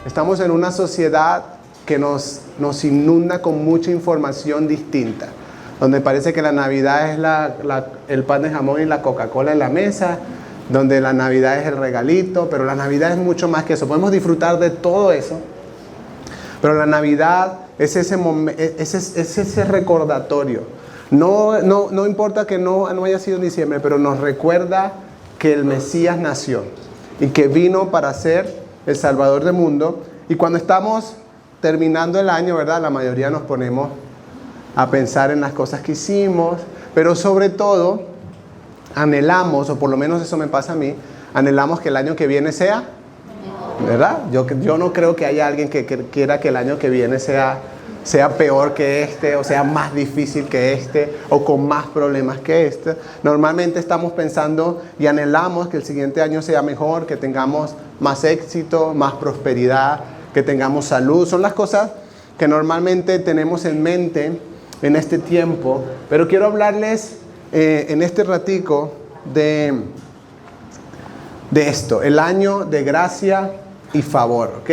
Estamos en una sociedad que nos inunda con mucha información distinta, donde parece que la Navidad es el pan de jamón y la Coca-Cola en la mesa, donde la Navidad es el regalito, pero la Navidad es mucho más que eso. Podemos disfrutar de todo eso, pero la Navidad es ese recordatorio. No importa que no haya sido en diciembre, pero nos recuerda que el Mesías nació y que vino para ser el Salvador del mundo. Y cuando estamos terminando el año, ¿verdad? La mayoría nos ponemos a pensar en las cosas que hicimos, pero sobre todo anhelamos, o por lo menos eso me pasa a mí, anhelamos que el año que viene sea, ¿verdad? Yo no creo que haya alguien que quiera que el año que viene sea peor que este, o sea más difícil que este, o con más problemas que este. Normalmente estamos pensando y anhelamos que el siguiente año sea mejor, que tengamos más éxito, más prosperidad, que tengamos salud. Son las cosas que normalmente tenemos en mente en este tiempo, pero quiero hablarles en este ratico de esto, el año de gracia y favor, ¿ok?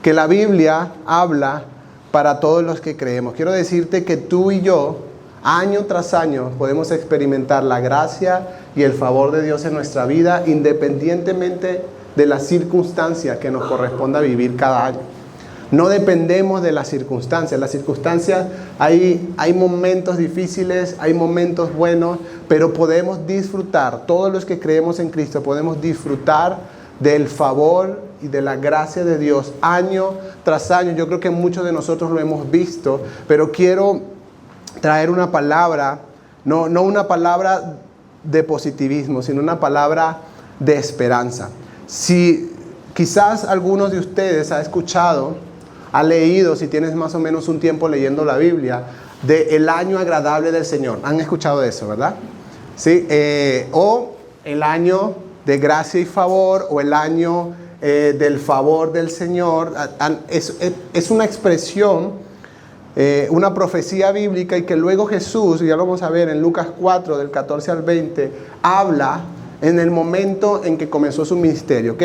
Que la Biblia habla para todos los que creemos. Quiero decirte que tú y yo, año tras año, podemos experimentar la gracia y el favor de Dios en nuestra vida, independientemente de las circunstancias que nos corresponda vivir cada año. No dependemos de las circunstancias. Las circunstancias, hay momentos difíciles, hay momentos buenos, pero podemos disfrutar, todos los que creemos en Cristo, podemos disfrutar del favor y de la gracia de Dios año tras año. Yo creo que muchos de nosotros lo hemos visto, pero quiero traer una palabra, no una palabra de positivismo, sino una palabra de esperanza. Si quizás algunos de ustedes han escuchado, ha leído, si tienes más o menos un tiempo leyendo la Biblia, de el año agradable del Señor. ¿Han escuchado de eso, verdad? ¿Sí? O el año de gracia y favor, o el año del favor del Señor. Es una expresión, una profecía bíblica, y que luego Jesús, y ya lo vamos a ver en Lucas 4, del 14 al 20, habla en el momento en que comenzó su ministerio, ¿ok?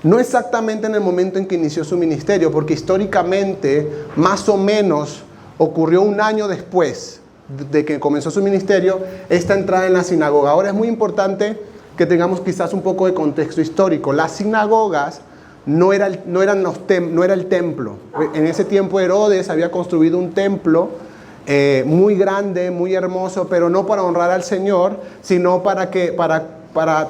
No exactamente en el momento en que inició su ministerio, porque históricamente, más o menos, ocurrió un año después de que comenzó su ministerio, esta entrada en la sinagoga. Ahora es muy importante que tengamos quizás un poco de contexto histórico. Las sinagogas no era el templo. En ese tiempo Herodes había construido un templo muy grande, muy hermoso, pero no para honrar al Señor, sino para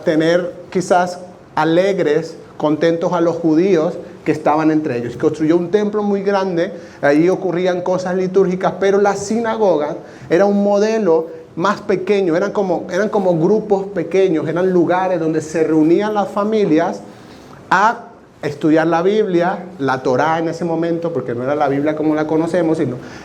tener quizás alegres, contentos a los judíos que estaban entre ellos. Construyó un templo muy grande, ahí ocurrían cosas litúrgicas, pero las sinagogas era un modelo más pequeño, eran como grupos pequeños, eran lugares donde se reunían las familias a estudiar la Biblia, la Torá en ese momento, porque no era la Biblia como la conocemos,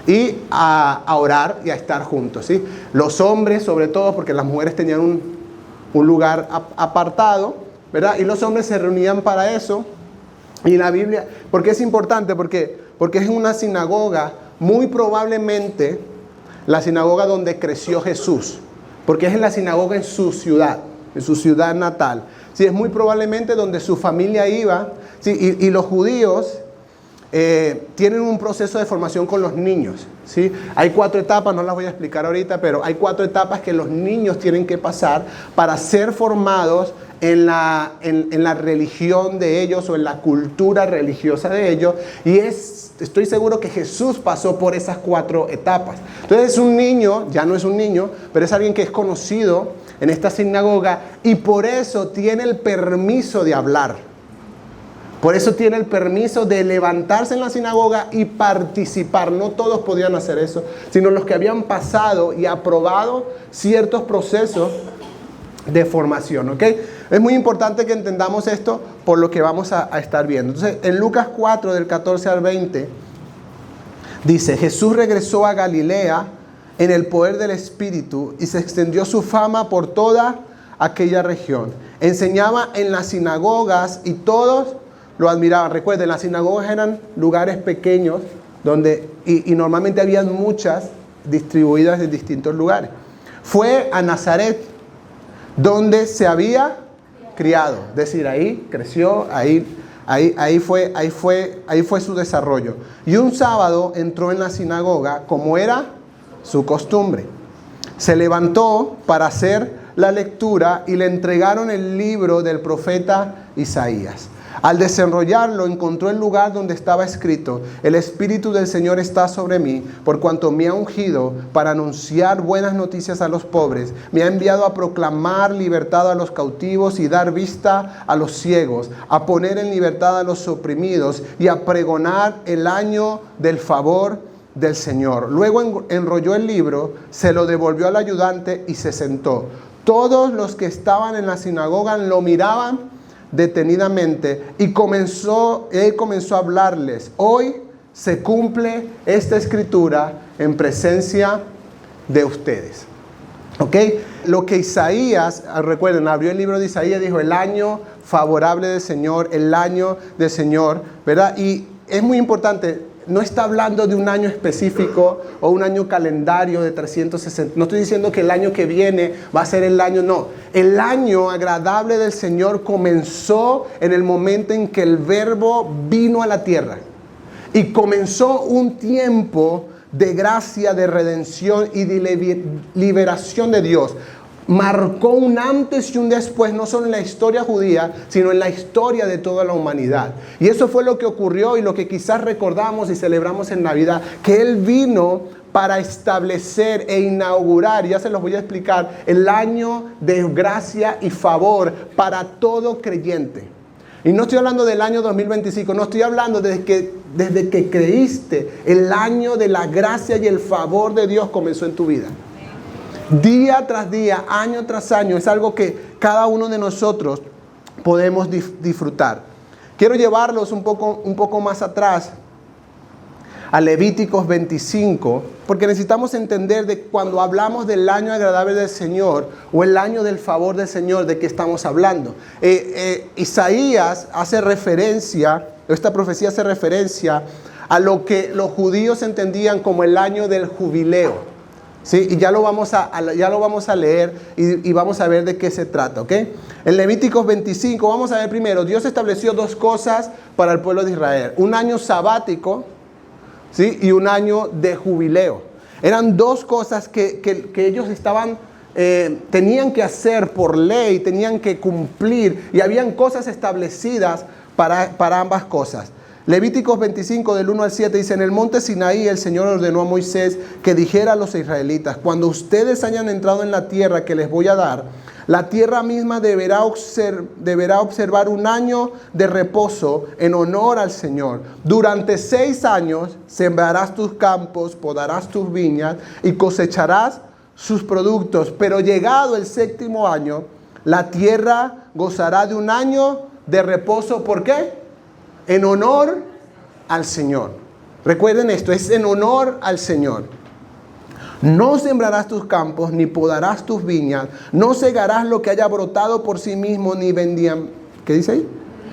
y a orar y a estar juntos, ¿sí? Los hombres, sobre todo, porque las mujeres tenían un lugar apartado, ¿verdad? Y los hombres se reunían para eso. Y la Biblia, ¿por qué es importante? Porque es una sinagoga, muy probablemente la sinagoga donde creció Jesús, porque es en la sinagoga en su ciudad natal. Sí, es muy probablemente donde su familia iba. Sí, y los judíos tienen un proceso de formación con los niños, ¿sí? Hay 4 etapas, no las voy a explicar ahorita, pero hay 4 etapas que los niños tienen que pasar para ser formados en la religión de ellos, o en la cultura religiosa de ellos. Y estoy seguro que Jesús pasó por esas 4 etapas. Entonces es un niño, ya no es un niño, pero es alguien que es conocido en esta sinagoga, y por eso tiene el permiso de hablar. Por eso tiene el permiso de levantarse en la sinagoga y participar. No todos podían hacer eso, sino los que habían pasado y aprobado ciertos procesos de formación, ¿ok? Es muy importante que entendamos esto por lo que vamos a estar viendo. Entonces, en Lucas 4, del 14 al 20, dice: Jesús regresó a Galilea en el poder del Espíritu, y se extendió su fama por toda aquella región. Enseñaba en las sinagogas y todos lo admiraban. Recuerden, las sinagogas eran lugares pequeños donde, y normalmente habían muchas distribuidas en distintos lugares. Fue a Nazaret, donde se había criado. Es decir, ahí creció, ahí Ahí fue su desarrollo. Y un sábado entró en la sinagoga como era su costumbre. Se levantó para hacer la lectura y le entregaron el libro del profeta Isaías. Al desenrollarlo, encontró el lugar donde estaba escrito: el Espíritu del Señor está sobre mí, por cuanto me ha ungido para anunciar buenas noticias a los pobres. Me ha enviado a proclamar libertad a los cautivos y dar vista a los ciegos, a poner en libertad a los oprimidos y a pregonar el año del favor del Señor. Luego enrolló el libro, se lo devolvió al ayudante y se sentó. Todos los que estaban en la sinagoga lo miraban detenidamente y él comenzó a hablarles: hoy se cumple esta escritura en presencia de ustedes. ¿Ok? Lo que Isaías, recuerden, abrió el libro de Isaías, dijo: el año favorable del Señor, el año del Señor, ¿verdad? Y es muy importante. No está hablando de un año específico o un año calendario de 360. No estoy diciendo que el año que viene va a ser el año, no. El año agradable del Señor comenzó en el momento en que el Verbo vino a la tierra. Y comenzó un tiempo de gracia, de redención y de liberación de Dios. Marcó un antes y un después, no solo en la historia judía, sino en la historia de toda la humanidad. Y eso fue lo que ocurrió y lo que quizás recordamos y celebramos en Navidad, que Él vino para establecer e inaugurar, ya se los voy a explicar, el año de gracia y favor para todo creyente. Y no estoy hablando del año 2025, no estoy hablando desde que creíste, el año de la gracia y el favor de Dios comenzó en tu vida. Día tras día, año tras año, es algo que cada uno de nosotros podemos disfrutar. Quiero llevarlos un poco más atrás, a Levíticos 25, porque necesitamos entender de cuando hablamos del año agradable del Señor o el año del favor del Señor, de qué estamos hablando. Isaías hace referencia, esta profecía hace referencia a lo que los judíos entendían como el año del jubileo. ¿Sí? Y ya lo vamos a leer y vamos a ver de qué se trata, ¿ok? En Levíticos 25 vamos a ver primero, Dios estableció dos cosas para el pueblo de Israel: un año sabático, ¿sí? Y un año de jubileo. Eran dos cosas que ellos tenían que hacer por ley, tenían que cumplir, y habían cosas establecidas para ambas cosas. Levíticos 25 del 1 al 7 dice: en el monte Sinaí el Señor ordenó a Moisés que dijera a los israelitas: cuando ustedes hayan entrado en la tierra que les voy a dar, la tierra misma deberá observar un año de reposo en honor al Señor. Durante 6 años sembrarás tus campos, podarás tus viñas y cosecharás sus productos. Pero llegado el 7º año, la tierra gozará de un año de reposo. ¿Por qué? En honor al Señor. Recuerden esto, es en honor al Señor. No sembrarás tus campos, ni podarás tus viñas, no segarás lo que haya brotado por sí mismo, ni ¿qué dice ahí?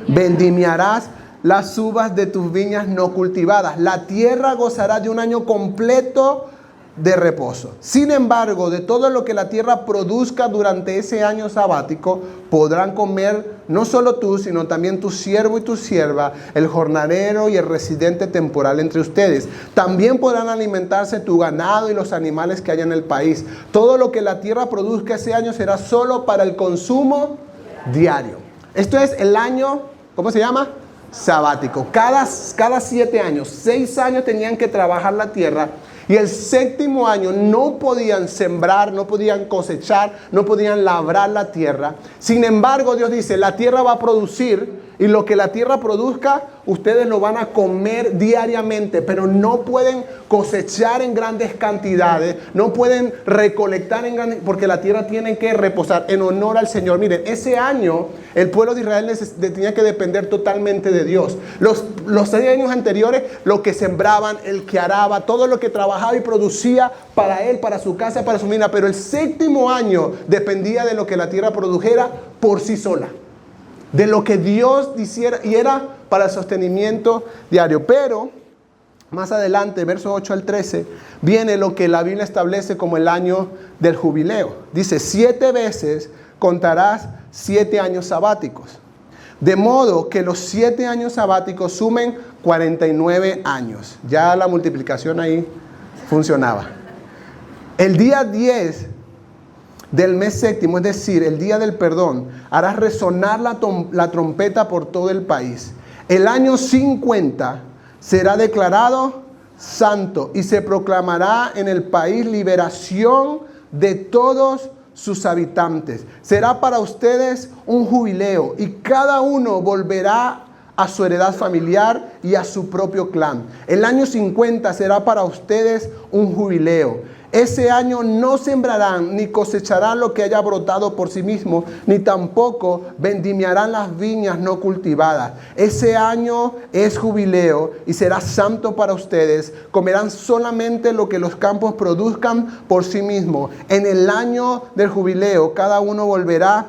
Vendimiarás las uvas de tus viñas no cultivadas. La tierra gozará de un año completo de reposo. Sin embargo, de todo lo que la tierra produzca durante ese año sabático, podrán comer no solo tú, sino también tu siervo y tu sierva, el jornalero y el residente temporal entre ustedes. También podrán alimentarse tu ganado y los animales que haya en el país. Todo lo que la tierra produzca ese año será solo para el consumo diario. Esto es el año, ¿cómo se llama? Sabático. Cada 7 años, 6 años tenían que trabajar la tierra. Y el 7º año no podían sembrar, no podían cosechar, no podían labrar la tierra. Sin embargo, Dios dice: la tierra va a producir, y lo que la tierra produzca, ustedes lo van a comer diariamente, pero no pueden cosechar en grandes cantidades, no pueden recolectar en grandes, porque la tierra tiene que reposar en honor al Señor. Miren, ese año el pueblo de Israel tenía que depender totalmente de Dios. Los 6 años anteriores, lo que sembraban, el que araba, todo lo que trabajaba y producía para él, para su casa, para su mina. Pero el 7º año dependía de lo que la tierra produjera por sí sola, de lo que Dios hiciera, y era para el sostenimiento diario. Pero más adelante, versos 8 al 13, viene lo que la Biblia establece como el año del jubileo. Dice: 7 veces contarás 7 años sabáticos. De modo que los 7 años sabáticos sumen 49 años. Ya la multiplicación ahí funcionaba. El día 10 del mes séptimo, es decir, el día del perdón, harás resonar la trompeta por todo el país. El año 50 será declarado santo y se proclamará en el país liberación de todos sus habitantes. Será para ustedes un jubileo y cada uno volverá a su heredad familiar y a su propio clan. El año 50 será para ustedes un jubileo. Ese año no sembrarán ni cosecharán lo que haya brotado por sí mismo, ni tampoco vendimiarán las viñas no cultivadas. Ese año es jubileo y será santo para ustedes. Comerán solamente lo que los campos produzcan por sí mismos. En el año del jubileo cada uno volverá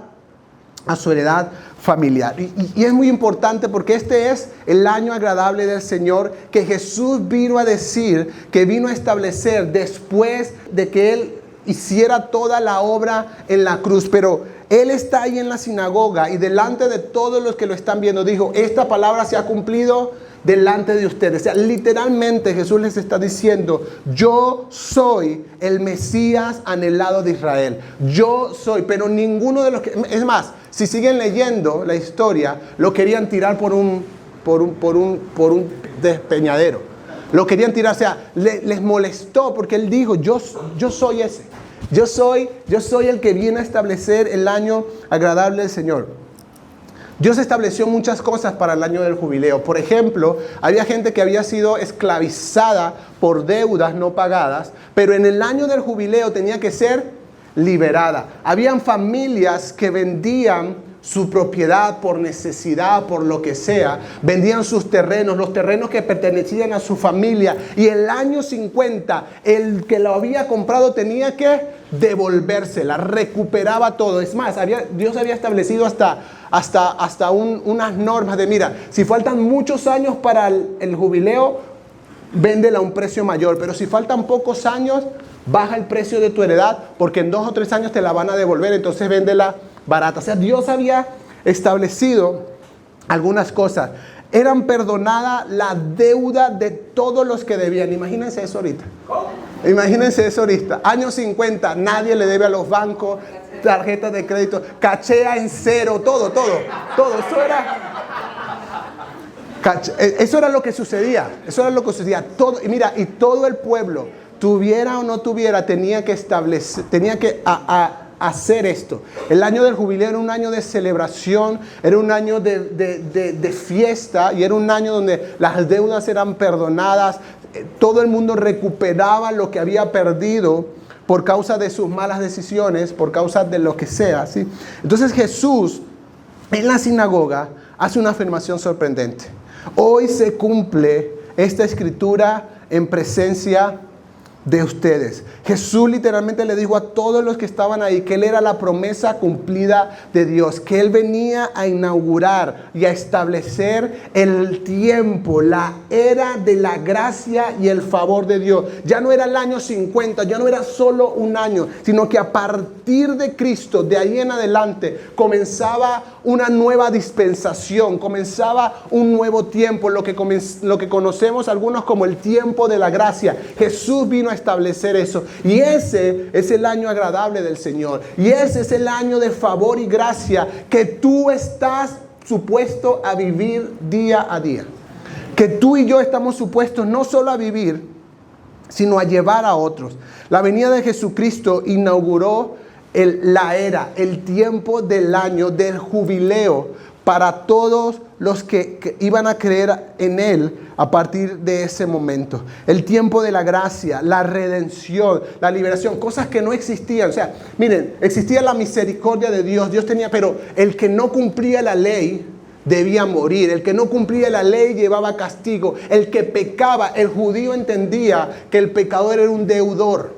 a su heredad familiar. Y es muy importante porque este es el año agradable del Señor que Jesús vino a decir, que vino a establecer después de que Él hiciera toda la obra en la cruz. Pero Él está ahí en la sinagoga y delante de todos los que lo están viendo dijo, esta palabra se ha cumplido delante de ustedes. O sea, literalmente Jesús les está diciendo, yo soy el Mesías anhelado de Israel. Yo soy, pero ninguno de los que... Es más, si siguen leyendo la historia, lo querían tirar por un despeñadero. Lo querían tirar, o sea, les molestó porque Él dijo, yo soy ese. Yo soy el que viene a establecer el año agradable del Señor. Dios estableció muchas cosas para el año del jubileo. Por ejemplo, había gente que había sido esclavizada por deudas no pagadas, pero en el año del jubileo tenía que ser liberada. Habían familias que vendían su propiedad por necesidad, por lo que sea. Vendían sus terrenos, los terrenos que pertenecían a su familia. Y el año 50, el que lo había comprado tenía que devolvérsela, recuperaba todo. Es más, Dios había establecido hasta unas normas de, mira, si faltan muchos años para el jubileo, véndela a un precio mayor. Pero si faltan pocos años, baja el precio de tu heredad, porque en 2 o 3 años te la van a devolver, entonces véndela barata. O sea, Dios había establecido algunas cosas. Eran perdonadas la deuda de todos los que debían. Imagínense eso ahorita. Imagínense eso ahorita. Año 50, nadie le debe a los bancos, tarjetas de crédito, cachea en cero, todo. Eso era lo que sucedía. Todo, y mira, y todo el pueblo, tuviera o no tuviera, tenía que hacer esto. El año del jubileo era un año de celebración, era un año de fiesta, y era un año donde las deudas eran perdonadas, todo el mundo recuperaba lo que había perdido por causa de sus malas decisiones, por causa de lo que sea, ¿sí? Entonces Jesús en la sinagoga hace una afirmación sorprendente. Hoy se cumple esta escritura en presencia de ustedes. Jesús literalmente le dijo a todos los que estaban ahí que Él era la promesa cumplida de Dios, que Él venía a inaugurar y a establecer el tiempo, la era de la gracia y el favor de Dios. Ya no era el año 50, ya no era solo un año, sino que a partir de Cristo, de ahí en adelante, comenzaba una nueva dispensación, comenzaba un nuevo tiempo, lo que conocemos algunos como el tiempo de la gracia. Jesús vino a establecer eso, y ese es el año agradable del Señor, y ese es el año de favor y gracia que tú estás supuesto a vivir día a día, que tú y yo estamos supuestos no solo a vivir, sino a llevar a otros. La venida de Jesucristo inauguró la era, el tiempo del año del jubileo para todos los que iban a creer en Él a partir de ese momento. El tiempo de la gracia, la redención, la liberación, cosas que no existían. O sea, miren, existía la misericordia de Dios, pero el que no cumplía la ley debía morir. El que no cumplía la ley llevaba castigo. El que pecaba, el judío entendía que el pecador era un deudor.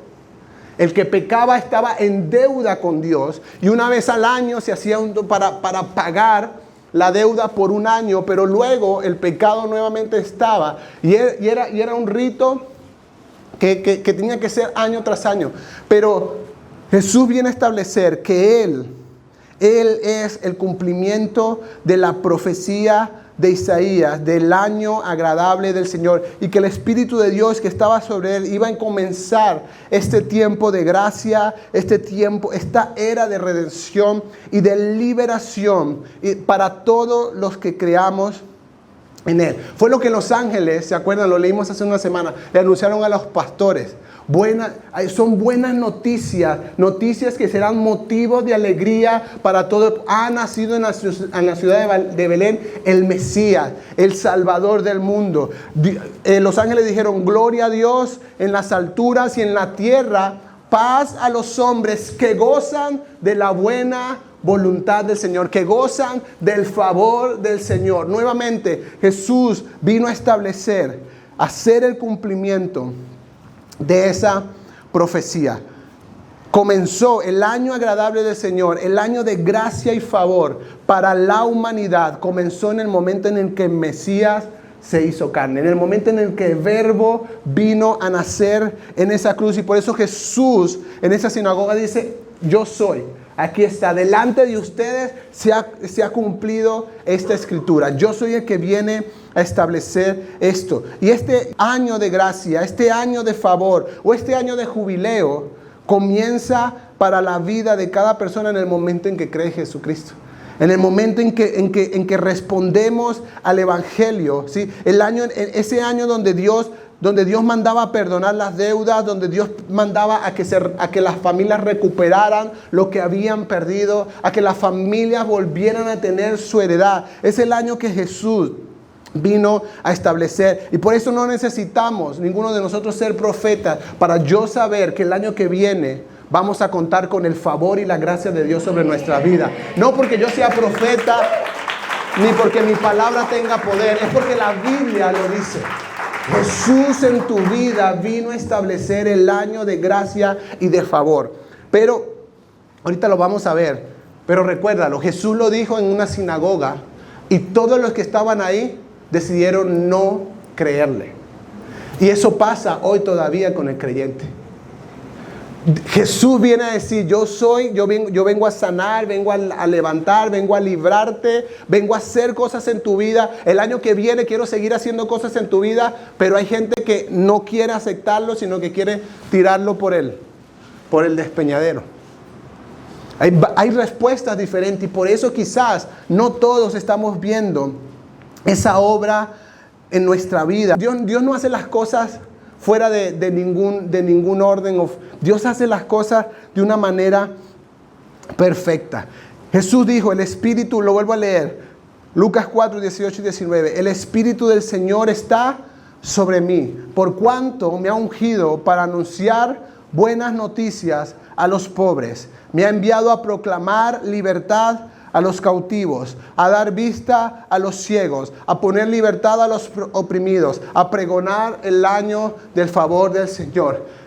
El que pecaba estaba en deuda con Dios, y una vez al año se hacía para pagar la deuda por un año, pero luego el pecado nuevamente estaba, y era un rito que tenía que ser año tras año. Pero Jesús viene a establecer que Él Él es el cumplimiento de la profecía de Isaías, del año agradable del Señor, y que el Espíritu de Dios que estaba sobre él iba a comenzar este tiempo de gracia, esta era de redención y de liberación para todos los que creamos en él. Fue lo que los ángeles, ¿se acuerdan? Lo leímos hace una semana, le anunciaron a los pastores. Son buenas noticias, noticias que serán motivos de alegría para todos. Ha nacido en la ciudad de Belén el Mesías, el Salvador del mundo. Los ángeles dijeron: gloria a Dios en las alturas y en la tierra, paz a los hombres que gozan de la buena voluntad del Señor, que gozan del favor del Señor. Nuevamente, Jesús vino a establecer, a hacer el cumplimiento de esa profecía. Comenzó el año agradable del Señor, el año de gracia y favor para la humanidad. Comenzó en el momento en el que el Mesías se hizo carne, en el momento en el que el Verbo vino a nacer en esa cruz. Y por eso Jesús en esa sinagoga dice: yo soy. Aquí está, delante de ustedes se ha cumplido esta escritura. Yo soy el que viene a establecer esto. Y este año de gracia, este año de favor o este año de jubileo comienza para la vida de cada persona en el momento en que cree en Jesucristo. En el momento en que respondemos al Evangelio, ¿sí? Ese año donde Dios mandaba a perdonar las deudas, donde Dios mandaba a que las familias recuperaran lo que habían perdido, a que las familias volvieran a tener su heredad. Es el año que Jesús vino a establecer. Y por eso no necesitamos ninguno de nosotros ser profetas para yo saber que el año que viene vamos a contar con el favor y la gracia de Dios sobre nuestra vida. No porque yo sea profeta, ni porque mi palabra tenga poder, es porque la Biblia lo dice. Jesús en tu vida vino a establecer el año de gracia y de favor. Pero, ahorita lo vamos a ver, pero recuérdalo, Jesús lo dijo en una sinagoga y todos los que estaban ahí decidieron no creerle. Y eso pasa hoy todavía con el creyente. Jesús viene a decir: yo vengo a sanar, vengo a levantar, vengo a librarte, vengo a hacer cosas en tu vida. El año que viene quiero seguir haciendo cosas en tu vida, pero hay gente que no quiere aceptarlo, sino que quiere tirarlo por el despeñadero. Hay respuestas diferentes y por eso quizás no todos estamos viendo esa obra en nuestra vida. Dios no hace las cosas fuera de ningún orden. Dios hace las cosas de una manera perfecta. Jesús dijo: el Espíritu, lo vuelvo a leer, Lucas 4, 18 y 19. El Espíritu del Señor está sobre mí, por cuanto me ha ungido para anunciar buenas noticias a los pobres. Me ha enviado a proclamar libertad a los cautivos, a dar vista a los ciegos, a poner libertad a los oprimidos, a pregonar el año del favor del Señor.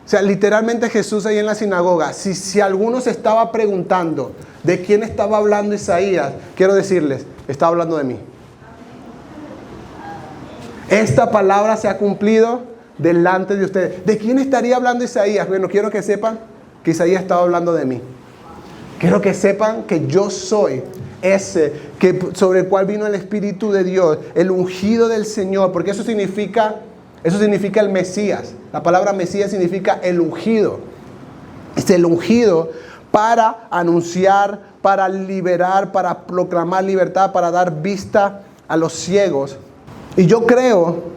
O sea, literalmente Jesús ahí en la sinagoga, si alguno se estaba preguntando de quién estaba hablando Isaías, quiero decirles: estaba hablando de mí. Esta palabra se ha cumplido delante de ustedes. ¿De quién estaría hablando Isaías? Bueno, quiero que sepan que Isaías estaba hablando de mí. Quiero que sepan que yo soy ese sobre el cual vino el Espíritu de Dios, el ungido del Señor, porque eso significa el Mesías. La palabra Mesías significa el ungido. Es el ungido para anunciar, para liberar, para proclamar libertad, para dar vista a los ciegos. Y yo creo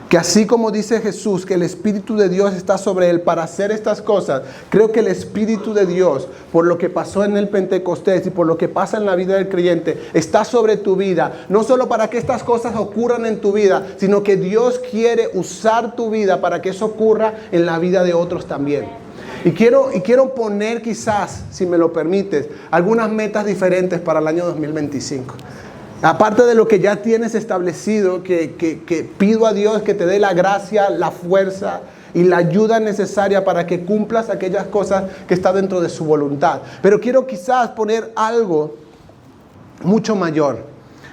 que así como dice Jesús que el Espíritu de Dios está sobre él para hacer estas cosas, creo que el Espíritu de Dios, por lo que pasó en el Pentecostés y por lo que pasa en la vida del creyente, está sobre tu vida, no solo para que estas cosas ocurran en tu vida, sino que Dios quiere usar tu vida para que eso ocurra en la vida de otros también. Y quiero poner quizás, si me lo permites, algunas metas diferentes para el año 2025. Aparte de lo que ya tienes establecido, que pido a Dios que te dé la gracia, la fuerza y la ayuda necesaria para que cumplas aquellas cosas que están dentro de su voluntad. Pero quiero quizás poner algo mucho mayor.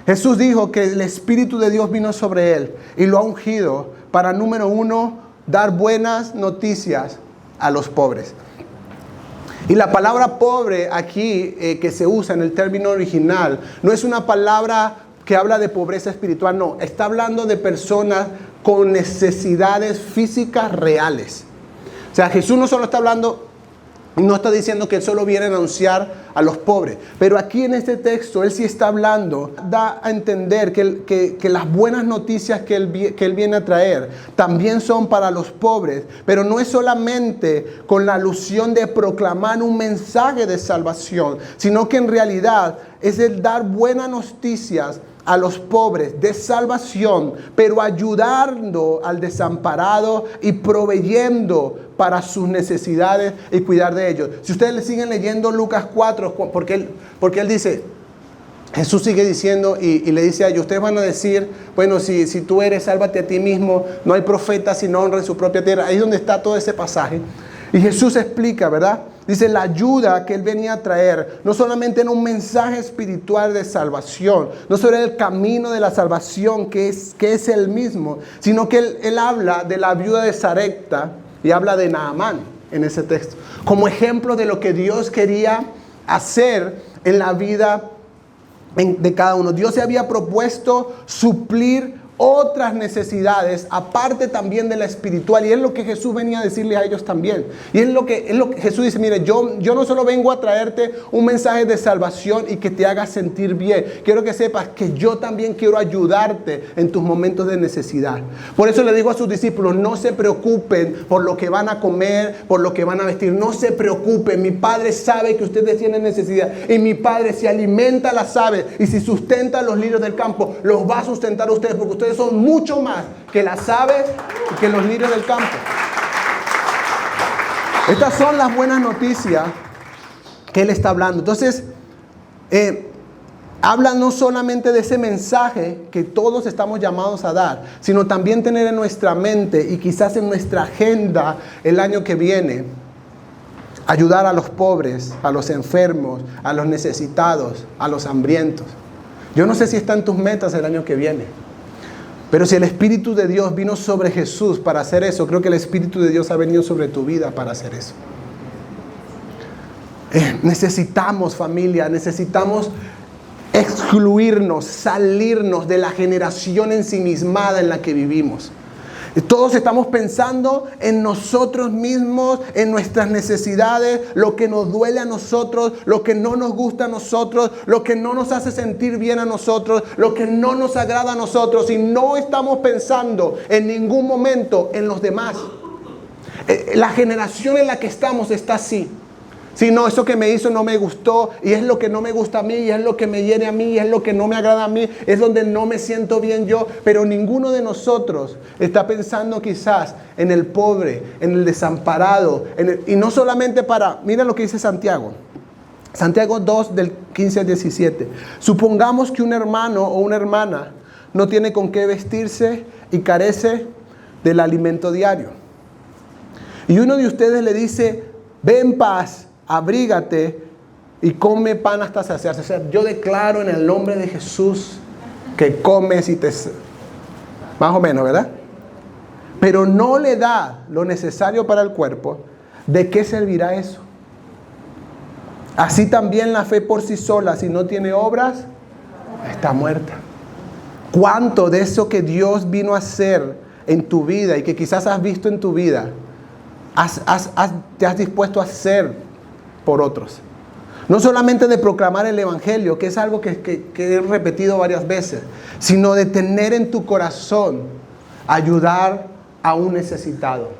Jesús dijo que el Espíritu de Dios vino sobre él y lo ha ungido para, número uno, dar buenas noticias a los pobres. Y la palabra pobre aquí que se usa en el término original no es una palabra que habla de pobreza espiritual, no. Está hablando de personas con necesidades físicas reales. O sea, Jesús no solo está hablando, no está diciendo que Él solo viene a anunciar a los pobres. Pero aquí en este texto Él sí está hablando, da a entender que las buenas noticias que Él viene a traer también son para los pobres. Pero no es solamente con la alusión de proclamar un mensaje de salvación, sino que en realidad es el dar buenas noticias a los pobres de salvación, pero ayudando al desamparado y proveyendo para sus necesidades y cuidar de ellos. Si ustedes le siguen leyendo Lucas 4, porque él dice, Jesús sigue diciendo y le dice a ellos, ustedes van a decir, bueno, si tú eres, sálvate a ti mismo, no hay profeta si no honra en su propia tierra. Ahí es donde está todo ese pasaje. Y Jesús explica, ¿verdad? Dice, la ayuda que Él venía a traer, no solamente en un mensaje espiritual de salvación, no solo el camino de la salvación que es Él mismo, sino que Él habla de la viuda de Sarepta y habla de Naamán en ese texto, como ejemplo de lo que Dios quería hacer en la vida de cada uno. Dios se había propuesto suplir otras necesidades, aparte también de la espiritual. Y es lo que Jesús venía a decirle a ellos también. Y es lo que Jesús dice, mire, yo no solo vengo a traerte un mensaje de salvación y que te haga sentir bien. Quiero que sepas que yo también quiero ayudarte en tus momentos de necesidad. Por eso le digo a sus discípulos, no se preocupen por lo que van a comer, por lo que van a vestir. No se preocupen. Mi Padre sabe que ustedes tienen necesidad. Y mi Padre, si alimenta a las aves y si sustenta a los lirios del campo, los va a sustentar a ustedes, porque ustedes son mucho más que las aves y que los lirios del campo. Estas son las buenas noticias que Él está hablando. Entonces, habla no solamente de ese mensaje que todos estamos llamados a dar, sino también tener en nuestra mente y quizás en nuestra agenda el año que viene, ayudar a los pobres, a los enfermos, a los necesitados, a los hambrientos. Yo no sé si está en tus metas el año que viene. Pero si el Espíritu de Dios vino sobre Jesús para hacer eso, creo que el Espíritu de Dios ha venido sobre tu vida para hacer eso. Necesitamos, familia, necesitamos excluirnos, salirnos de la generación ensimismada en la que vivimos. Todos estamos pensando en nosotros mismos, en nuestras necesidades, lo que nos duele a nosotros, lo que no nos gusta a nosotros, lo que no nos hace sentir bien a nosotros, lo que no nos agrada a nosotros, y no estamos pensando en ningún momento en los demás. La generación en la que estamos está así. Si no, eso que me hizo no me gustó, y es lo que no me gusta a mí, y es lo que me hiere a mí, y es lo que no me agrada a mí, es donde no me siento bien yo. Pero ninguno de nosotros está pensando quizás en el pobre, en el desamparado, y no solamente mira lo que dice Santiago. Santiago 2 del 15 al 17. Supongamos que un hermano o una hermana no tiene con qué vestirse y carece del alimento diario. Y uno de ustedes le dice, ve en paz, abrígate y come pan hasta saciarse. O sea, yo declaro en el nombre de Jesús que comes y te... Más o menos, ¿verdad? Pero no le da lo necesario para el cuerpo. ¿De qué servirá eso? Así también la fe por sí sola, si no tiene obras, está muerta. ¿Cuánto de eso que Dios vino a hacer en tu vida y que quizás has visto en tu vida, te has dispuesto a hacer por otros? No solamente de proclamar el Evangelio, que es algo que he repetido varias veces, sino de tener en tu corazón, ayudar a un necesitado,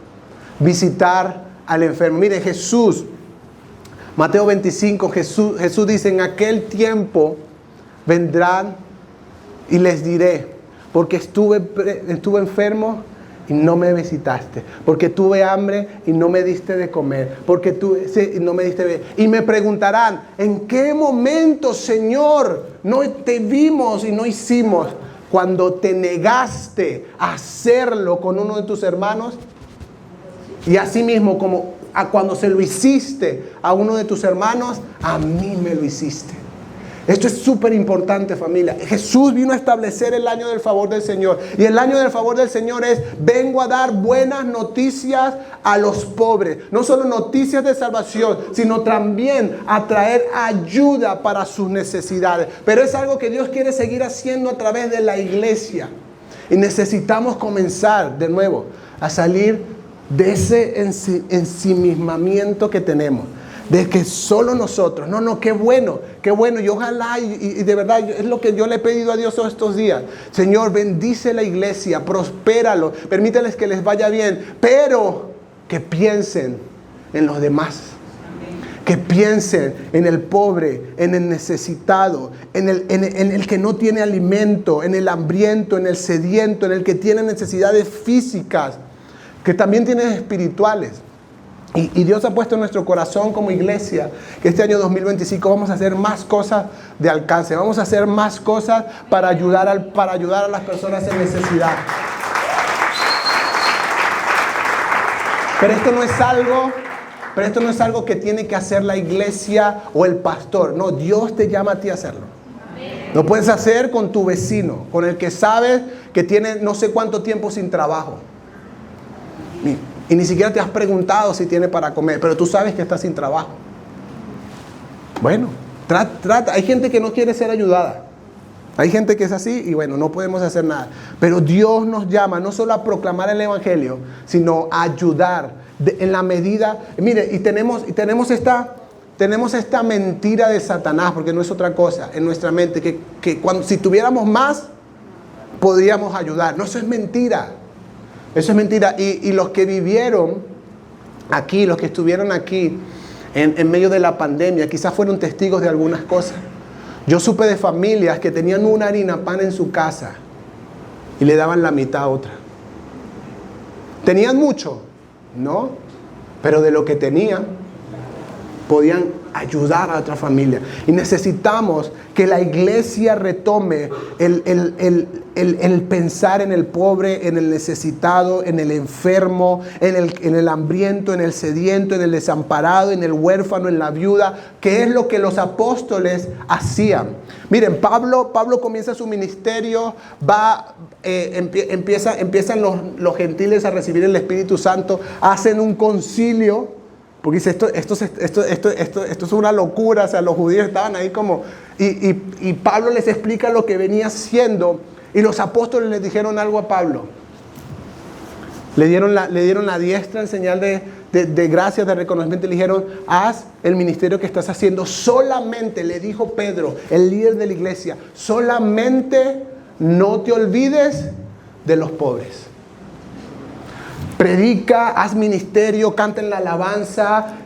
visitar al enfermo. Mire, Jesús, Mateo 25, Jesús dice, en aquel tiempo vendrán y les diré, porque estuve enfermo y no me visitaste, porque tuve hambre y no me diste de comer, porque tuve sed y no me diste de beber. Y me preguntarán, ¿en qué momento, Señor, no te vimos y no hicimos? Cuando te negaste a hacerlo con uno de tus hermanos, y asimismo cuando se lo hiciste a uno de tus hermanos, a mí me lo hiciste. Esto es súper importante, familia. Jesús vino a establecer el año del favor del Señor. Y el año del favor del Señor es: vengo a dar buenas noticias a los pobres. No solo noticias de salvación, sino también a traer ayuda para sus necesidades. Pero es algo que Dios quiere seguir haciendo a través de la iglesia. Y necesitamos comenzar de nuevo a salir de ese ensimismamiento que tenemos. De que solo nosotros, no, qué bueno, y ojalá, y de verdad, es lo que yo le he pedido a Dios todos estos días. Señor, bendice la iglesia, prospéralo, permíteles que les vaya bien, pero que piensen en los demás. Que piensen en el pobre, en el necesitado, en el que no tiene alimento, en el hambriento, en el sediento, en el que tiene necesidades físicas, que también tiene espirituales. Y Dios ha puesto en nuestro corazón como iglesia que este año 2025 vamos a hacer más cosas de alcance. Vamos a hacer más cosas para ayudar a las personas en necesidad. Pero esto no es algo que tiene que hacer la iglesia o el pastor. No, Dios te llama a ti a hacerlo. Lo puedes hacer con tu vecino, con el que sabes que tiene no sé cuánto tiempo sin trabajo. Y ni siquiera te has preguntado si tiene para comer, pero tú sabes que está sin trabajo. Bueno, trata. Hay gente que no quiere ser ayudada. Hay gente que es así y bueno, no podemos hacer nada. Pero Dios nos llama no solo a proclamar el evangelio, sino a ayudar en la medida. Mire, y tenemos esta mentira de Satanás, porque no es otra cosa en nuestra mente, que si tuviéramos más, podríamos ayudar. No, eso es mentira. Eso es mentira. Y los que vivieron aquí, los que estuvieron aquí en medio de la pandemia, quizás fueron testigos de algunas cosas. Yo supe de familias que tenían una harina pan en su casa y le daban la mitad a otra. ¿Tenían mucho? No. Pero de lo que tenían, podían ayudar a otra familia. Y necesitamos que la iglesia retome el pensar en el pobre, en el necesitado, en el enfermo, en el hambriento, en el sediento, en el desamparado, en el huérfano, en la viuda, que es lo que los apóstoles hacían. Miren, Pablo comienza su ministerio, empiezan los gentiles a recibir el Espíritu Santo, hacen un concilio. Porque dice, esto es una locura. O sea, los judíos estaban ahí como... Y Pablo les explica lo que venía haciendo. Y los apóstoles les dijeron algo a Pablo. Le dieron la diestra en señal de gracia, de reconocimiento. Y le dijeron: haz el ministerio que estás haciendo. Solamente, le dijo Pedro, el líder de la iglesia, solamente no te olvides de los pobres. Predica, haz ministerio, canta en la alabanza,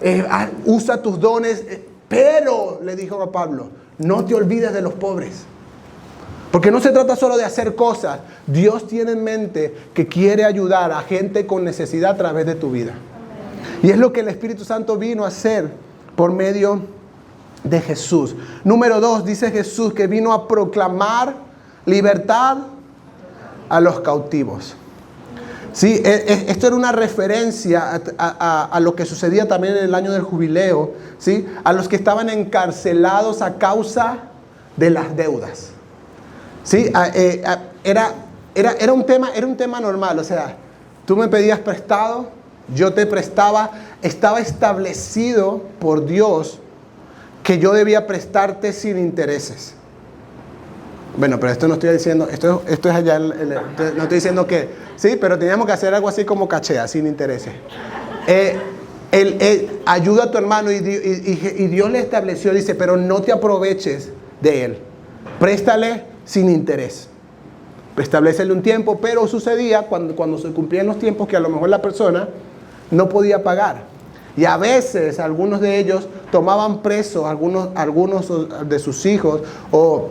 usa tus dones, pero, le dijo a Pablo, no te olvides de los pobres. Porque no se trata solo de hacer cosas. Dios tiene en mente que quiere ayudar a gente con necesidad a través de tu vida. Y es lo que el Espíritu Santo vino a hacer por medio de Jesús. Número 2, dice Jesús que vino a proclamar libertad a los cautivos. Sí, esto era una referencia a lo que sucedía también en el año del jubileo, ¿sí? A los que estaban encarcelados a causa de las deudas. ¿Sí? Era un tema normal, o sea, tú me pedías prestado, yo te prestaba, estaba establecido por Dios que yo debía prestarte sin intereses. Bueno, pero esto no estoy diciendo, esto es allá, no estoy diciendo que, sí, pero teníamos que hacer algo así como cachea, sin intereses. Ayuda a tu hermano y Dios le estableció, dice, pero no te aproveches de él. Préstale sin interés. Establécele un tiempo, pero sucedía cuando se cumplían los tiempos que a lo mejor la persona no podía pagar. Y a veces algunos de ellos tomaban presos algunos de sus hijos o...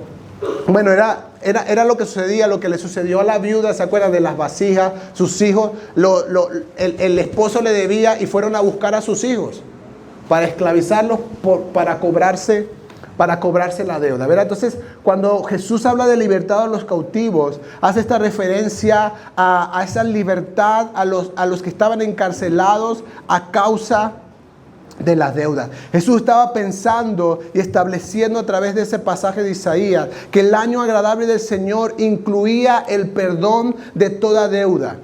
Bueno, era lo que sucedía, lo que le sucedió a la viuda, ¿se acuerdan? De las vasijas, sus hijos, el esposo le debía y fueron a buscar a sus hijos para esclavizarlos, para cobrarse la deuda, ¿verdad? Entonces, cuando Jesús habla de libertad a los cautivos, hace esta referencia a esa libertad a los que estaban encarcelados a causa de las deudas. Jesús estaba pensando y estableciendo a través de ese pasaje de Isaías que el año agradable del Señor incluía el perdón de toda deuda.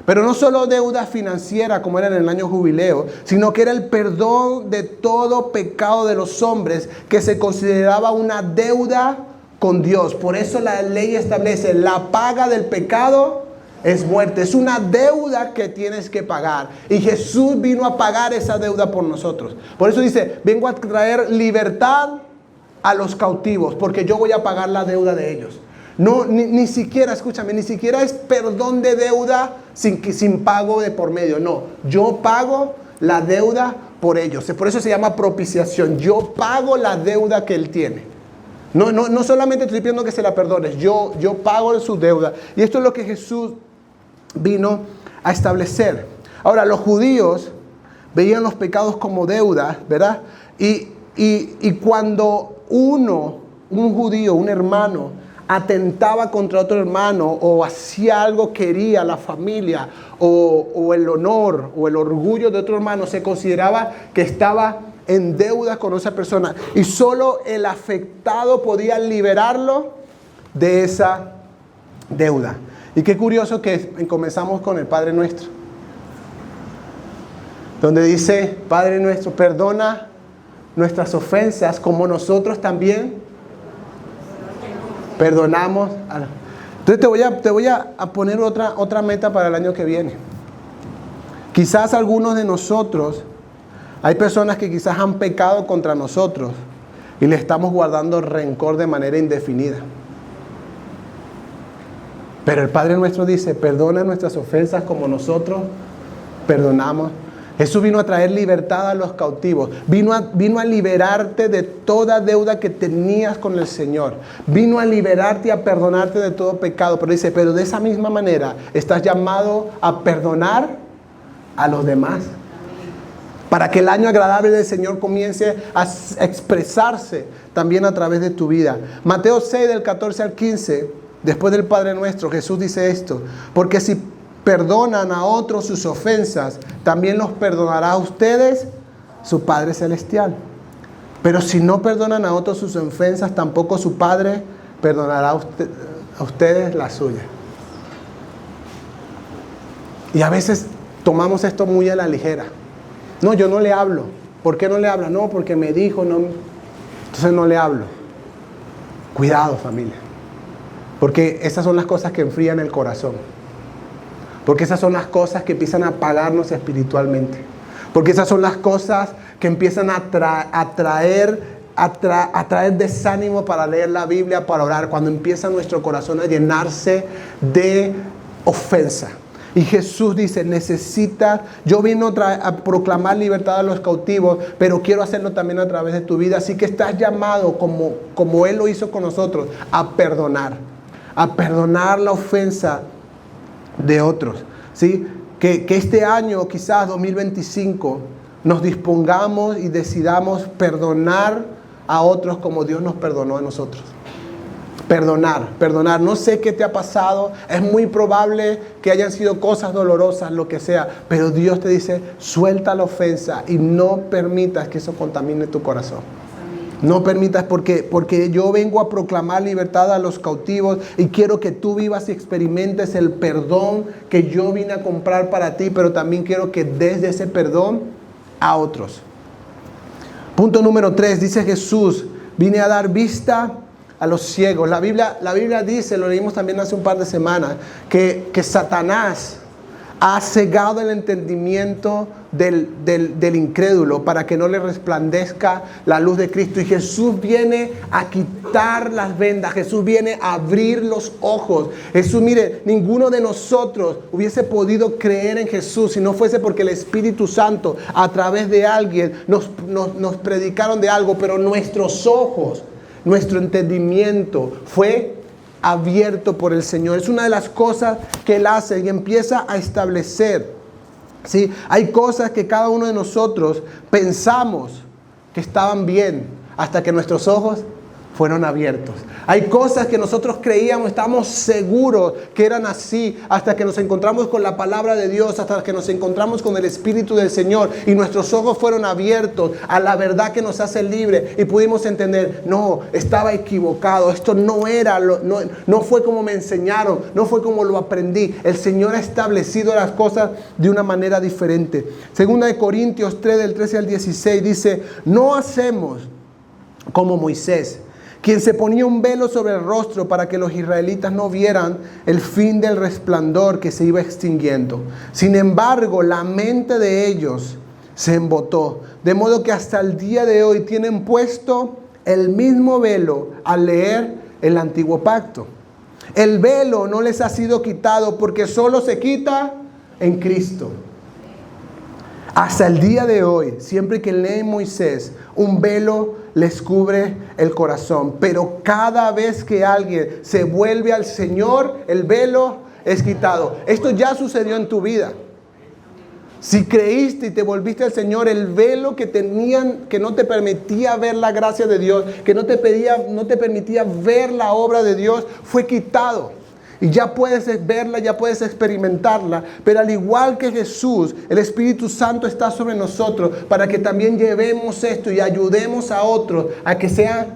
Pero no solo deuda financiera como era en el año jubileo, sino que era el perdón de todo pecado de los hombres que se consideraba una deuda con Dios. Por eso la ley establece: la paga del pecado es muerte. Es una deuda que tienes que pagar. Y Jesús vino a pagar esa deuda por nosotros. Por eso dice: vengo a traer libertad a los cautivos, porque yo voy a pagar la deuda de ellos. No, ni siquiera, escúchame, ni siquiera es perdón de deuda sin pago de por medio. No, yo pago la deuda por ellos. Por eso se llama propiciación. Yo pago la deuda que él tiene. No solamente estoy pidiendo que se la perdones, yo pago su deuda. Y esto es lo que Jesús vino a establecer. Ahora, los judíos veían los pecados como deuda, ¿verdad? Y cuando un judío, un hermano, atentaba contra otro hermano o hacía algo que hería a la familia o el honor o el orgullo de otro hermano, se consideraba que estaba en deuda con esa persona, y solo el afectado podía liberarlo de esa deuda. Y qué curioso que comenzamos con el Padre Nuestro, donde dice: Padre nuestro, perdona nuestras ofensas como nosotros también perdonamos. Entonces te voy a poner otra meta para el año que viene. Quizás algunos de nosotros, hay personas que quizás han pecado contra nosotros y le estamos guardando rencor de manera indefinida. Pero el Padre Nuestro dice: perdona nuestras ofensas como nosotros perdonamos. Jesús vino a traer libertad a los cautivos. Vino a liberarte de toda deuda que tenías con el Señor. Vino a liberarte y a perdonarte de todo pecado. Pero dice: pero de esa misma manera estás llamado a perdonar a los demás. Para que el año agradable del Señor comience a expresarse también a través de tu vida. Mateo 6, del 14 al 15, después del Padre Nuestro, Jesús dice esto: porque si perdonan a otros sus ofensas, también los perdonará a ustedes su Padre Celestial. Pero si no perdonan a otros sus ofensas, tampoco su Padre perdonará a ustedes las suyas. Y a veces tomamos esto muy a la ligera. No, yo no le hablo. ¿Por qué no le habla? No, porque me dijo, no. Entonces no le hablo. Cuidado, familia. Porque esas son las cosas que enfrían el corazón. Porque esas son las cosas que empiezan a apagarnos espiritualmente. Porque esas son las cosas que empiezan a traer desánimo para leer la Biblia, para orar. Cuando empieza nuestro corazón a llenarse de ofensa. Y Jesús dice: yo vino a proclamar libertad a los cautivos, pero quiero hacerlo también a través de tu vida. Así que estás llamado, como Él lo hizo con nosotros, a perdonar la ofensa de otros, ¿sí? Que este año, quizás 2025, nos dispongamos y decidamos perdonar a otros como Dios nos perdonó a nosotros. Perdonar. No sé qué te ha pasado. Es muy probable que hayan sido cosas dolorosas, lo que sea. Pero Dios te dice: suelta la ofensa y no permitas que eso contamine tu corazón. No permitas, porque yo vengo a proclamar libertad a los cautivos y quiero que tú vivas y experimentes el perdón que yo vine a comprar para ti, pero también quiero que des ese perdón a otros. Punto número 3, dice Jesús: vine a dar vista a los ciegos. La Biblia dice, lo leímos también hace un par de semanas, que Satanás ha cegado el entendimiento del incrédulo para que no le resplandezca la luz de Cristo. Y Jesús viene a quitar las vendas. Jesús viene a abrir los ojos. Jesús, mire, ninguno de nosotros hubiese podido creer en Jesús si no fuese porque el Espíritu Santo, a través de alguien, nos predicaron de algo, pero nuestros ojos, nuestro entendimiento fue abierto por el Señor. Es una de las cosas que Él hace y empieza a establecer. ¿Sí? Hay cosas que cada uno de nosotros pensamos que estaban bien hasta que nuestros ojos fueron abiertos. Hay cosas que nosotros creíamos, estábamos seguros que eran así, hasta que nos encontramos con la palabra de Dios, hasta que nos encontramos con el Espíritu del Señor y nuestros ojos fueron abiertos a la verdad que nos hace libre y pudimos entender, no, estaba equivocado, esto no era, no fue como me enseñaron, no fue como lo aprendí. El Señor ha establecido las cosas de una manera diferente. Segunda de Corintios 3, del 13 al 16 dice, no hacemos como Moisés, quien se ponía un velo sobre el rostro para que los israelitas no vieran el fin del resplandor que se iba extinguiendo. Sin embargo, la mente de ellos se embotó, de modo que hasta el día de hoy tienen puesto el mismo velo al leer el antiguo pacto. El velo no les ha sido quitado porque solo se quita en Cristo. Hasta el día de hoy, siempre que leen Moisés, un velo les cubre el corazón. Pero cada vez que alguien se vuelve al Señor, el velo es quitado. Esto ya sucedió en tu vida. Si creíste y te volviste al Señor, el velo que tenían, que no te permitía ver la gracia de Dios, que no te permitía ver la obra de Dios, fue quitado. Y ya puedes verla, ya puedes experimentarla. Pero al igual que Jesús, el Espíritu Santo está sobre nosotros para que también llevemos esto y ayudemos a otros a que sean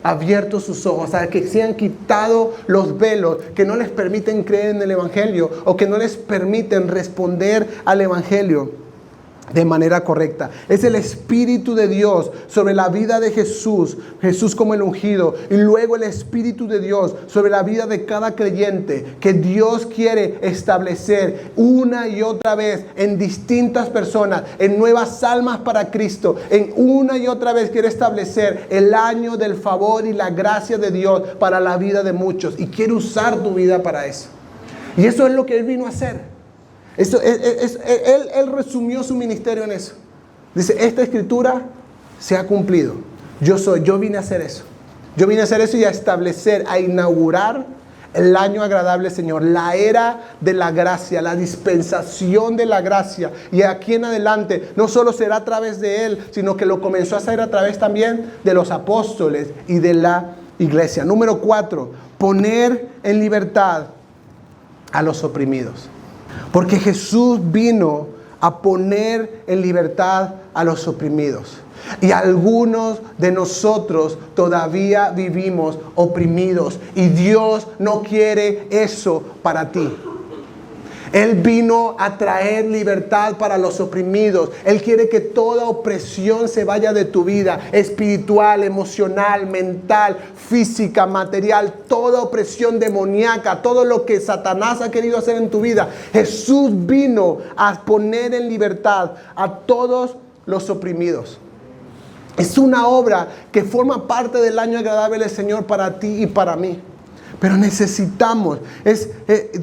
abiertos sus ojos, a que sean quitados los velos que no les permiten creer en el Evangelio o que no les permiten responder al Evangelio de manera correcta. Es el Espíritu de Dios sobre la vida de Jesús, Jesús como el ungido, y luego el Espíritu de Dios sobre la vida de cada creyente que Dios quiere establecer una y otra vez en distintas personas, en nuevas almas para Cristo. En una y otra vez quiere establecer el año del favor y la gracia de Dios para la vida de muchos, y quiere usar tu vida para eso. Y eso es lo que Él vino a hacer. Él resumió su ministerio en eso. Dice, esta escritura se ha cumplido. Yo vine a hacer eso. Yo vine a hacer eso y a establecer, a inaugurar el año agradable, Señor. La era de la gracia, la dispensación de la gracia. Y aquí en adelante no solo será a través de Él, sino que lo comenzó a hacer a través también de los apóstoles y de la iglesia. Número 4, poner en libertad a los oprimidos. Porque Jesús vino a poner en libertad a los oprimidos. Y algunos de nosotros todavía vivimos oprimidos. Y Dios no quiere eso para ti. Él vino a traer libertad para los oprimidos. Él quiere que toda opresión se vaya de tu vida, espiritual, emocional, mental, física, material, toda opresión demoníaca, todo lo que Satanás ha querido hacer en tu vida. Jesús vino a poner en libertad a todos los oprimidos. Es una obra que forma parte del año agradable del Señor para ti y para mí. Pero necesitamos,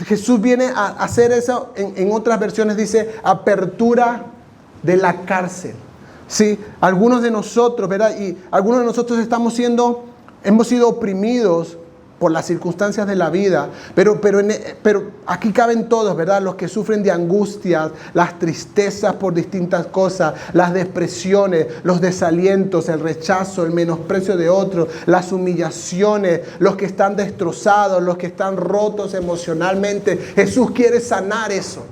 Jesús viene a hacer eso, en otras versiones dice, apertura de la cárcel. Sí, algunos de nosotros, ¿verdad? Y algunos de nosotros hemos sido oprimidos por las circunstancias de la vida, pero aquí caben todos, ¿verdad? Los que sufren de angustias, las tristezas por distintas cosas, las depresiones, los desalientos, el rechazo, el menosprecio de otros, las humillaciones, los que están destrozados, los que están rotos emocionalmente. Jesús quiere sanar eso.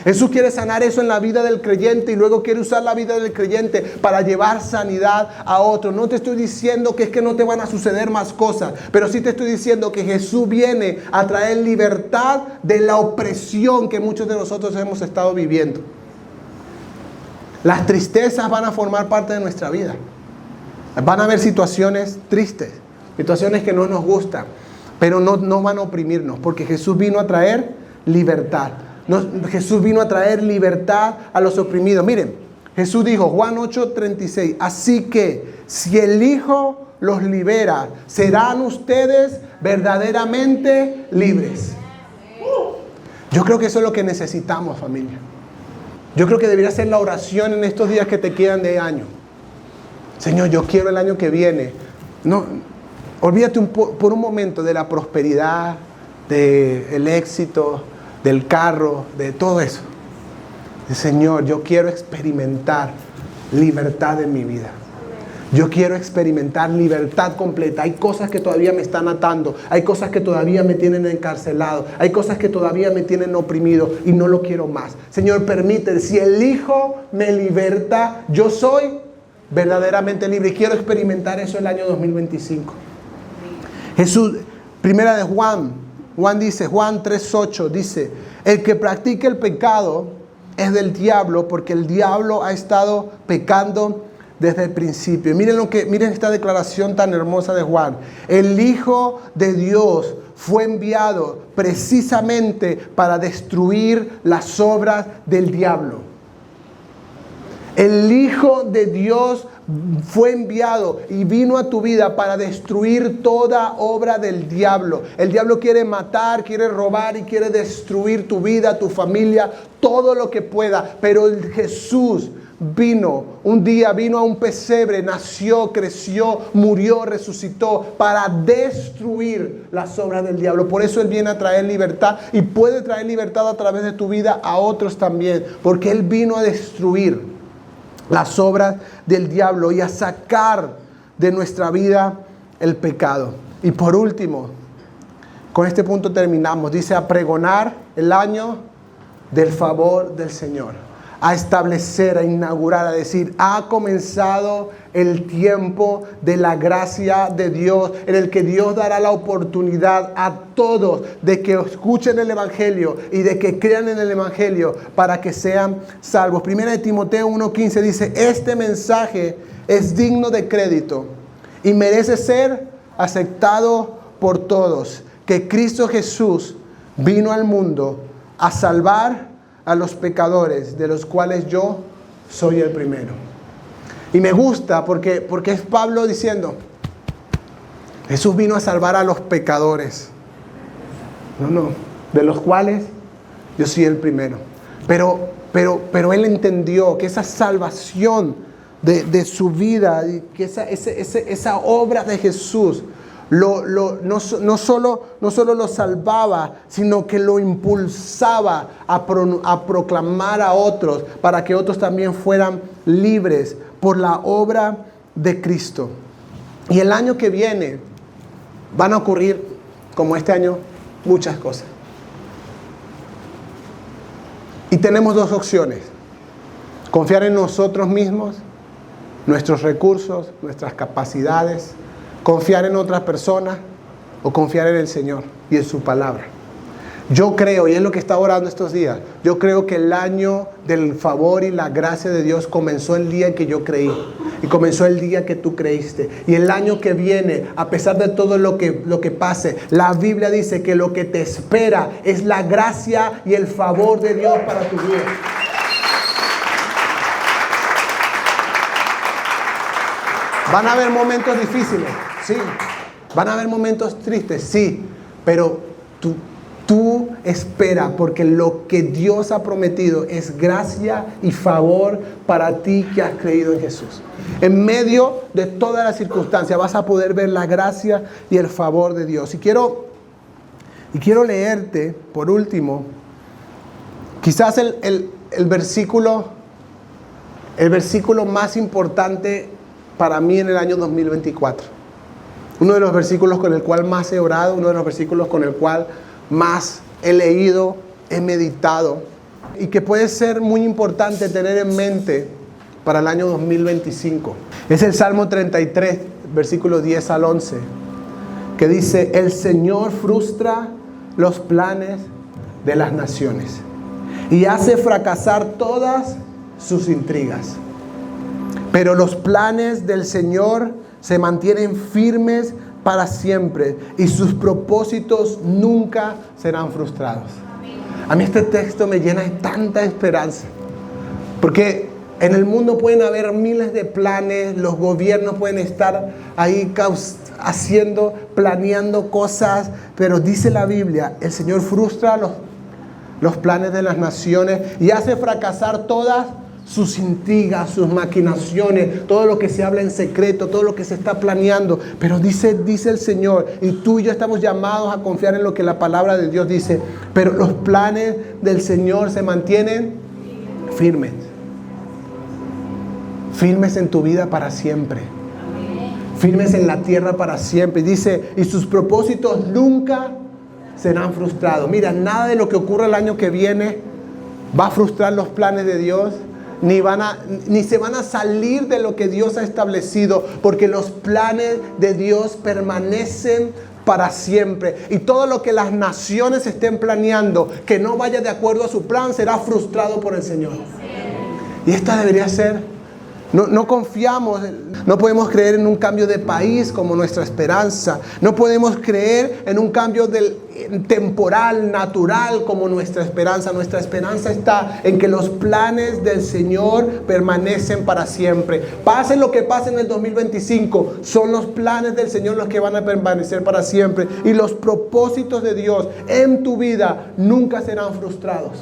Jesús quiere sanar eso en la vida del creyente y luego quiere usar la vida del creyente para llevar sanidad a otros. No te estoy diciendo que es que no te van a suceder más cosas, pero sí te estoy diciendo que Jesús viene a traer libertad de la opresión que muchos de nosotros hemos estado viviendo. Las tristezas van a formar parte de nuestra vida. Van a haber situaciones tristes, situaciones que no nos gustan, pero no van a oprimirnos, porque Jesús vino a traer libertad. Jesús vino a traer libertad a los oprimidos. Miren, Jesús dijo, Juan 8:36, así que si el Hijo los libera, serán ustedes verdaderamente libres. Yo creo que eso es lo que necesitamos, familia. Yo creo que debería ser la oración en estos días que te quedan de año. Señor, yo quiero el año que viene. No, olvídate por un momento de la prosperidad, del éxito, del carro, de todo eso. Señor, yo quiero experimentar libertad en mi vida. Yo quiero experimentar libertad completa. Hay cosas que todavía me están atando. Hay cosas que todavía me tienen encarcelado. Hay cosas que todavía me tienen oprimido y no lo quiero más. Señor, permite, si el Hijo me liberta, yo soy verdaderamente libre y quiero experimentar eso el año 2025. Jesús, primera de Juan dice, Juan 3:8 dice, el que practica el pecado es del diablo, porque el diablo ha estado pecando desde el principio. Miren esta declaración tan hermosa de Juan. El Hijo de Dios fue enviado precisamente para destruir las obras del diablo. El Hijo de Dios fue enviado y vino a tu vida para destruir toda obra del diablo. El diablo quiere matar, quiere robar y quiere destruir tu vida, tu familia, todo lo que pueda. Pero Jesús vino a un pesebre, nació, creció, murió, resucitó para destruir las obras del diablo. Por eso Él viene a traer libertad y puede traer libertad a través de tu vida a otros también, porque Él vino a destruir las obras del diablo y a sacar de nuestra vida el pecado. Y por último, con este punto terminamos. Dice, a pregonar el año del favor del Señor. A establecer, a inaugurar, a decir, ha comenzado el tiempo de la gracia de Dios, en el que Dios dará la oportunidad a todos de que escuchen el Evangelio y de que crean en el Evangelio para que sean salvos. Primera de Timoteo 1:15 dice, este mensaje es digno de crédito y merece ser aceptado por todos, que Cristo Jesús vino al mundo a salvar a los pecadores, de los cuales yo soy el primero. Y me gusta porque es Pablo diciendo, Jesús vino a salvar a los pecadores. No, de los cuales yo soy el primero. Pero él entendió que esa salvación de su vida, que esa obra de Jesús, no solo lo salvaba, sino que lo impulsaba a proclamar a otros para que otros también fueran libres por la obra de Cristo. Y el año que viene van a ocurrir, como este año, muchas cosas. Y tenemos dos opciones: confiar en nosotros mismos, nuestros recursos, nuestras capacidades, confiar en otras personas o confiar en el Señor y en su palabra. Yo creo, y es lo que estaba orando estos días, yo creo que el año del favor y la gracia de Dios comenzó el día en que yo creí y comenzó el día que tú creíste. Y el año que viene, a pesar de todo lo que pase, la Biblia dice que lo que te espera es la gracia y el favor de Dios para tu vida. Van a haber momentos difíciles, sí. Van a haber momentos tristes, sí. Pero tú espera, porque lo que Dios ha prometido es gracia y favor para ti que has creído en Jesús. En medio de todas las circunstancias vas a poder ver la gracia y el favor de Dios. Y quiero leerte, por último, quizás el versículo más importante para mí en el año 2024. Uno de los versículos con el cual más he orado, uno de los versículos con el cual más he leído, he meditado, y que puede ser muy importante tener en mente para el año 2025. Es el Salmo 33, versículos 10 al 11, que dice: el Señor frustra los planes de las naciones y hace fracasar todas sus intrigas. Pero los planes del Señor se mantienen firmes para siempre y sus propósitos nunca serán frustrados. A mí este texto me llena de tanta esperanza, porque en el mundo pueden haber miles de planes, los gobiernos pueden estar ahí planeando cosas, pero dice la Biblia, el Señor frustra los planes de las naciones y hace fracasar todas sus intrigas, sus maquinaciones, todo lo que se habla en secreto, todo lo que se está planeando. Pero dice el Señor, y tú y yo estamos llamados a confiar en lo que la palabra de Dios dice, pero los planes del Señor se mantienen firmes. Firmes en tu vida para siempre. firmes en la tierra para siempre. Dice, y sus propósitos nunca serán frustrados. Mira, nada de lo que ocurra el año que viene va a frustrar los planes de Dios, ni se van a salir de lo que Dios ha establecido, porque los planes de Dios permanecen para siempre. Y todo lo que las naciones estén planeando que no vaya de acuerdo a su plan será frustrado por el Señor. Y esta debería ser. No confiamos, no podemos creer en un cambio de país como nuestra esperanza. No podemos creer en un cambio temporal, natural como nuestra esperanza. Nuestra esperanza está en que los planes del Señor permanecen para siempre. Pase lo que pase en el 2025, son los planes del Señor los que van a permanecer para siempre. Y los propósitos de Dios en tu vida nunca serán frustrados.